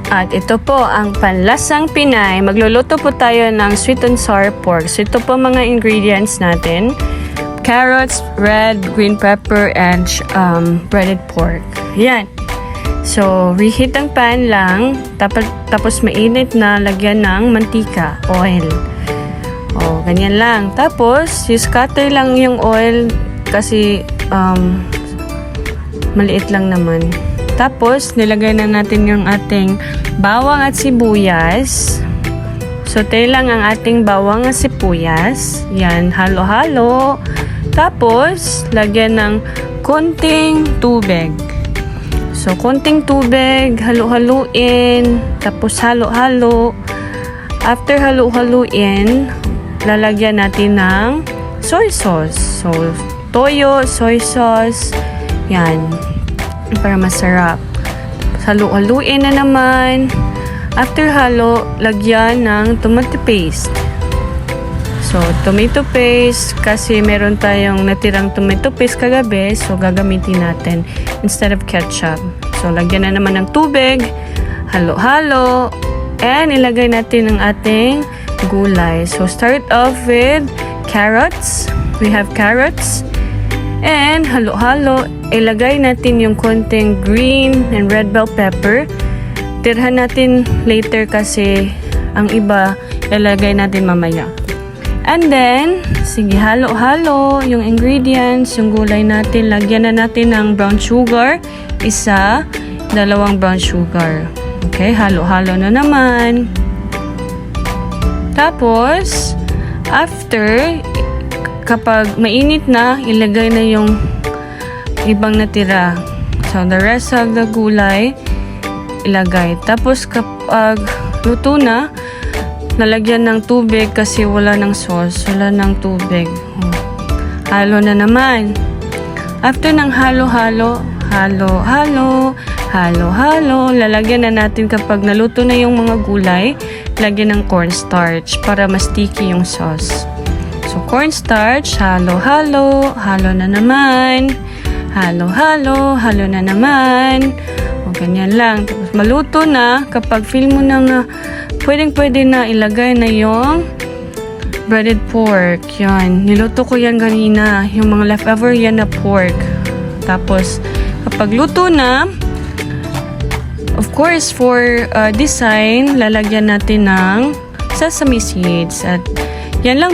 At ito po ang panlasang Pinay. Magluluto po tayo ng sweet and sour pork. So ito po mga ingredients natin. Carrots, red, green pepper, and breaded pork. Yan. So, reheat ang pan lang. Tapos mainit na, lagyan ng mantika, oil. O, ganyan lang. Tapos, scatter lang yung oil kasi maliit lang naman. Tapos, nilagay na natin yung ating bawang at sibuyas. Saute lang ang ating bawang at sibuyas. Yan, halo-halo. Tapos, lagyan ng konting tubig. So, konting tubig, halo-haluin. Tapos, halo-halo. After halo-haluin, lalagyan natin ng soy sauce. So, toyo, soy sauce. Yan. Para masarap. Halo-haluin na naman. After halo, lagyan ng tomato paste. So, tomato paste, kasi meron tayong natirang tomato paste kagabi, so gagamitin natin instead of ketchup. So, lagyan na naman ng tubig, halo-halo, and ilagay natin ang ating gulay. So, start off with carrots. We have carrots. And halo-halo, ilagay natin yung konting green and red bell pepper. Tirhan natin later kasi ang iba ilagay natin mamaya. And then, sige, halo-halo yung ingredients, yung gulay natin. Lagyan na natin ng brown sugar. Isa, 2 brown sugar. Okay, halo-halo na naman. Tapos, after, kapag mainit na, ilagay na yung ibang natira. So, the rest of the gulay, ilagay. Tapos, kapag luto na, nalagyan ng tubig kasi wala ng sauce, wala ng tubig. Halo na naman. After ng halo-halo, halo-halo, halo-halo, lalagyan na natin kapag naluto na yung mga gulay, lagyan ng cornstarch para mas sticky yung sauce. So, cornstarch, halo-halo, halo na naman, halo-halo, halo na naman. O, ganyan lang. Tapos, maluto na. Kapag feel mo na pwedeng-pwede na ilagay na yung breaded pork. Yan. Niluto ko yan kanina. Yung mga leftover yan na pork. Tapos, kapag luto na, of course, for design, lalagyan natin ng sesame seeds. At yan lang